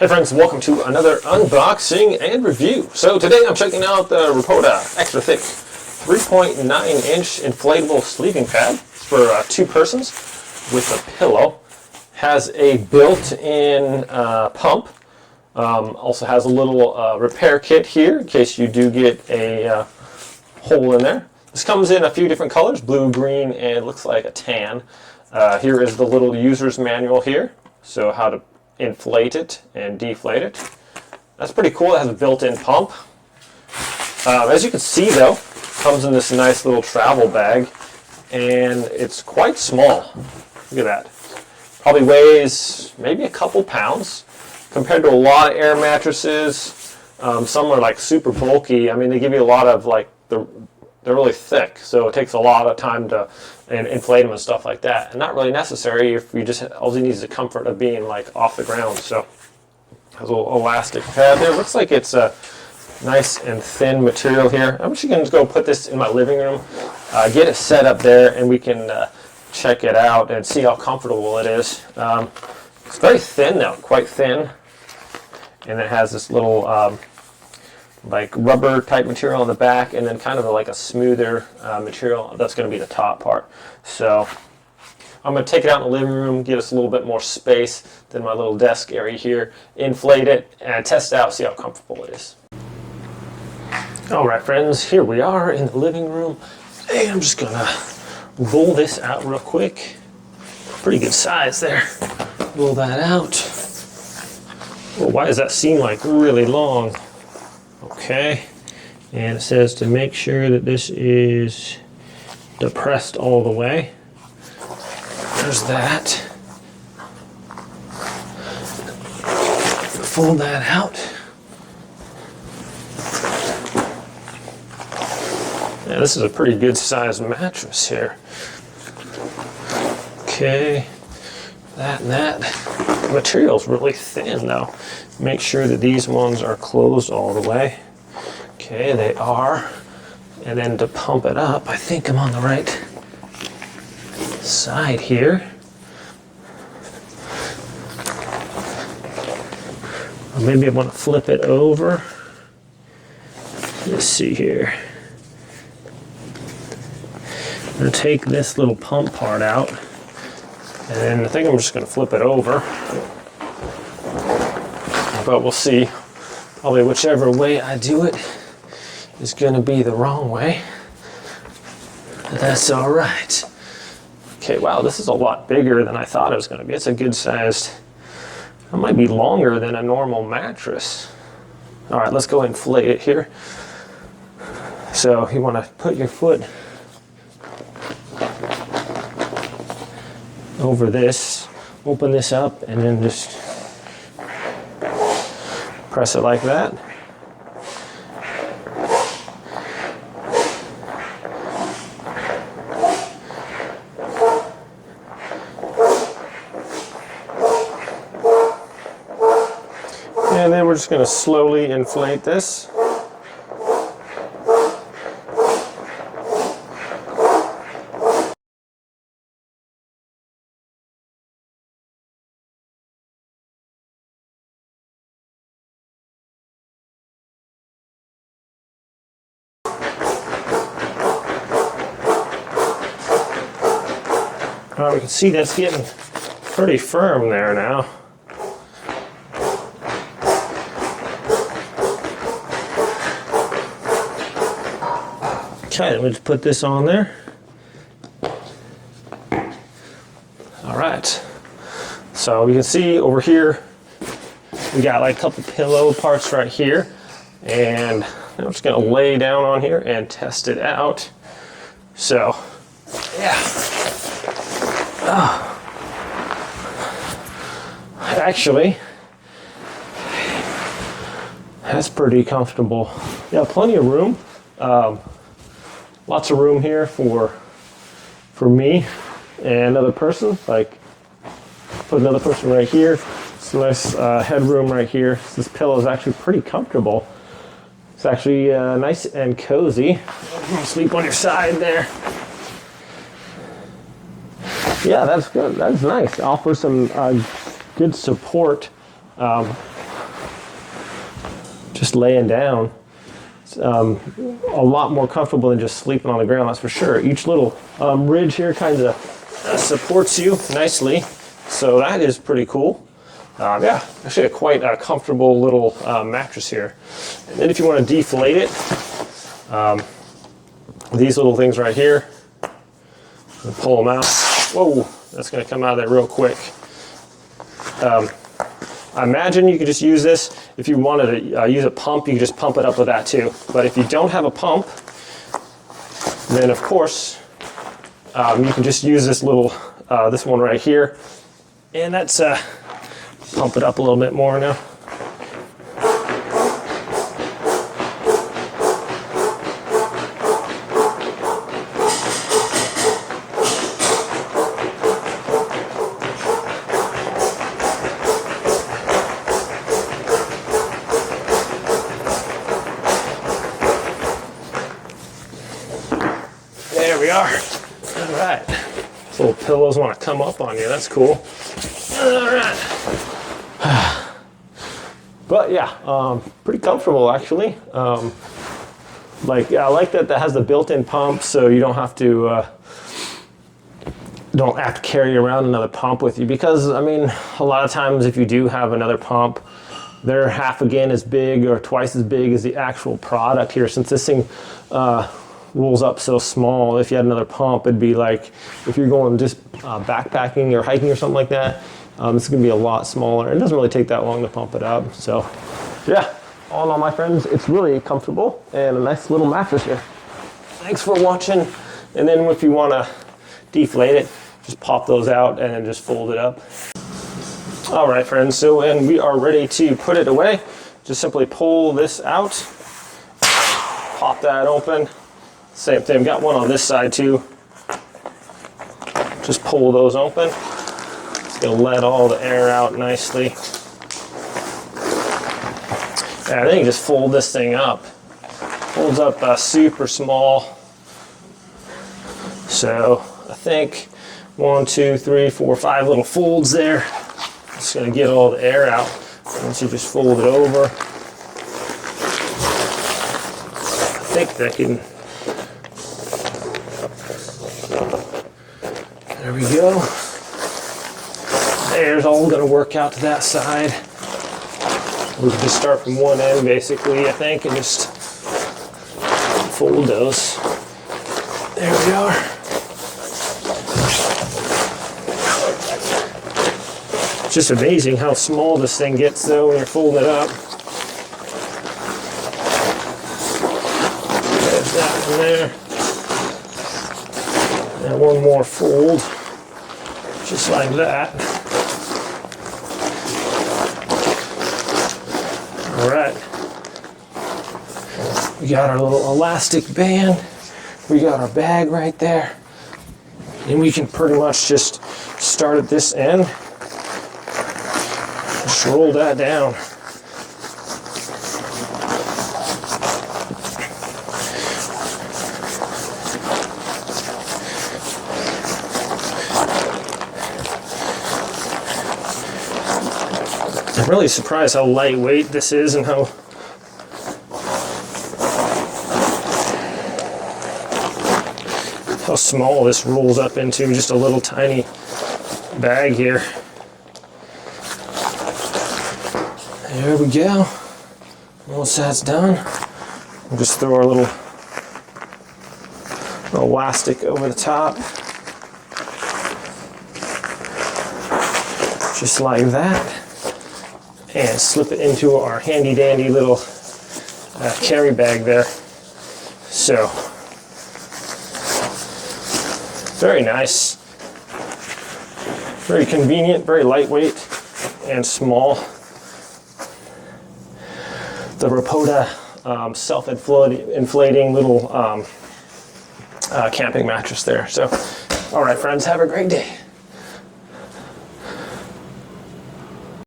Hey friends, welcome to another unboxing and review. So today I'm checking out the Ropoda Extra Thick 3.9-inch inflatable sleeping pad. It's for two persons with a pillow. Has a built-in pump. Also has a little repair kit here in case you do get a hole in there. This comes in a few different colors, blue, green, and looks like a tan. Here is the little user's manual here. So how to inflate it and deflate it. That's pretty cool. It has a built-in pump. As you can see though, it comes in this nice little travel bag and it's quite small. Look at that. Probably weighs maybe a couple pounds compared to a lot of air mattresses. Some are like super bulky. I mean, they give you a lot of like, they're really thick, so it takes a lot of time to inflate them and stuff like that. And not really necessary if you just, all you need is the comfort of being like off the ground. So has a little elastic pad there. Looks like it's a nice and thin material here. I'm just going to go put this in my living room, get it set up there, and we can check it out and see how comfortable it is. It's very thin though, quite thin. And it has this little like rubber type material on the back, and then kind of like a smoother material that's going to be the top part. So I'm going to take it out in the living room, give us a little bit more space than my little desk area here, inflate it, and test it out, see how comfortable it is. Alright friends, here we are in the living room, and I'm just going to roll this out real quick. Pretty good size there. Roll that out. Well, why does that seem like really long? Okay, and it says to make sure that this is depressed all the way. There's that. Fold that out. Yeah, this is a pretty good sized mattress here. Okay, that and that. The material's really thin though. Make sure that these ones are closed all the way. Okay, they are. And then to pump it up, I think I'm on the right side here. Or maybe I want to flip it over. Let's see here. I'm going to take this little pump part out. And then I think I'm just going to flip it over. But we'll see. Probably whichever way I do it is going to be the wrong way. But that's all right. Okay, wow, this is a lot bigger than I thought it was going to be. It's a good sized, it might be longer than a normal mattress. All right, let's go inflate it here. So you want to put your foot over this, open this up, and then just press it like that. And then we're just going to slowly inflate this. We can see that's getting pretty firm there now. Okay, let me just put this on there. All right. So we can see over here, we got like a couple pillow parts right here. And I'm just gonna lay down on here and test it out. So, yeah. Actually, that's pretty comfortable. Yeah, plenty of room. Lots of room here for me and another person. Like, put another person right here. It's a nice headroom right here. This pillow is actually pretty comfortable. It's actually nice and cozy. You can sleep on your side there. Yeah, that's good. That's nice. Offers some good support just laying down. It's a lot more comfortable than just sleeping on the ground, that's for sure. Each little ridge here kind of supports you nicely, so that is pretty cool. Yeah, actually quite a comfortable little mattress here. And then if you want to deflate it, these little things right here, pull them out. Whoa, that's going to come out of there real quick. I imagine you could just use this. If you wanted to use a pump, you could just pump it up with that too. But if you don't have a pump, then of course you can just use this little, this one right here, and that's pump it up a little bit more now. There we are. All right. These little pillows want to come up on you. That's cool. All right. But yeah, pretty comfortable actually. Like I like that has the built-in pump, so you don't have to carry around another pump with you, because I mean, a lot of times if you do have another pump, they're half again as big or twice as big as the actual product here. Since this thing rolls up so small, if you had another pump, it'd be like if you're going just backpacking or hiking or something like that. This is going to be a lot smaller. It doesn't really take that long to pump it up. So yeah, all in all, my friends, it's really comfortable and a nice little mattress here. Thanks for watching. And then if you want to deflate it, just pop those out and then just fold it up. All right, friends, so and we are ready to put it away. Just simply pull this out, pop that open. Same thing, got one on this side too. Just pull those open. It'll let all the air out nicely. And I think you just fold this thing up. Folds up super small. So I think 1, 2, 3, 4, 5 little folds there. Just gonna get all the air out. Once you just fold it over, I think that can. There we go. Air's all gonna work out to that side. We can just start from one end basically, I think, and just fold those. There we are. It's just amazing how small this thing gets though when you're folding it up. There's that one there. And one more fold, just like that. All right. We got our little elastic band. We got our bag right there. And we can pretty much just start at this end. Just roll that down. I'm really surprised how lightweight this is and how small this rolls up into just a little tiny bag here. There we go. Once that's done, we'll just throw our little elastic over the top. Just like that. And slip it into our handy dandy little carry bag there. So, very nice. Very convenient, very lightweight and small. The Ropoda self-inflating little camping mattress there. So, all right, friends, have a great day.